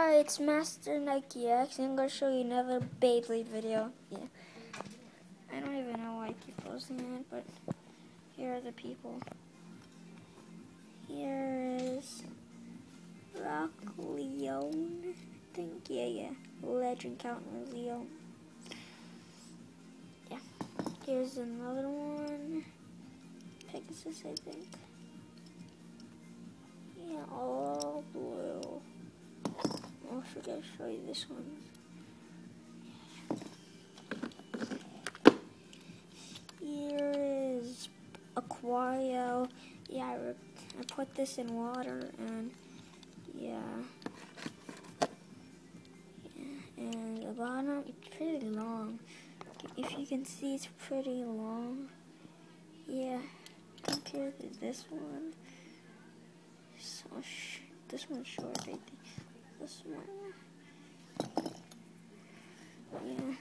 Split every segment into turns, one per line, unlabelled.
Hi, it's Master Nike X, and I'm going to show you another Beyblade video. Yeah. I don't even know why I keep posting it, but here are the people. Here is Rock Leone, I think. Yeah. Legend Counter Leone. Yeah. Here's another one. Pegasus, I think. Yeah, all blue. I forgot to show you this one. Here is Aquario. Yeah, I put this in water, and yeah. And the bottom, it's pretty long. If you can see, it's pretty long. Yeah, compared to this one. So this one's short, I think. This one. Yeah.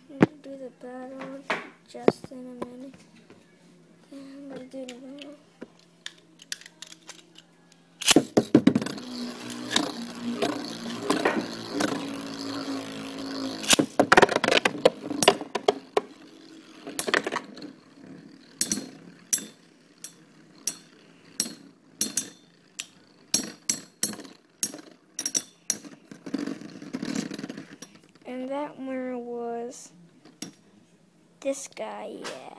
I'm gonna do the battle just in a minute. Yeah, I'm gonna do the battle. And that winner was this guy, yeah.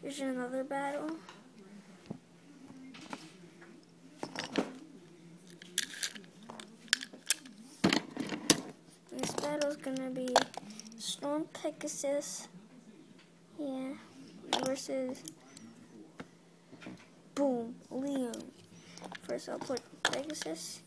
Here's another battle. This battle's gonna be Storm Pegasus, yeah, versus Boom Leone. First I'll put Pegasus.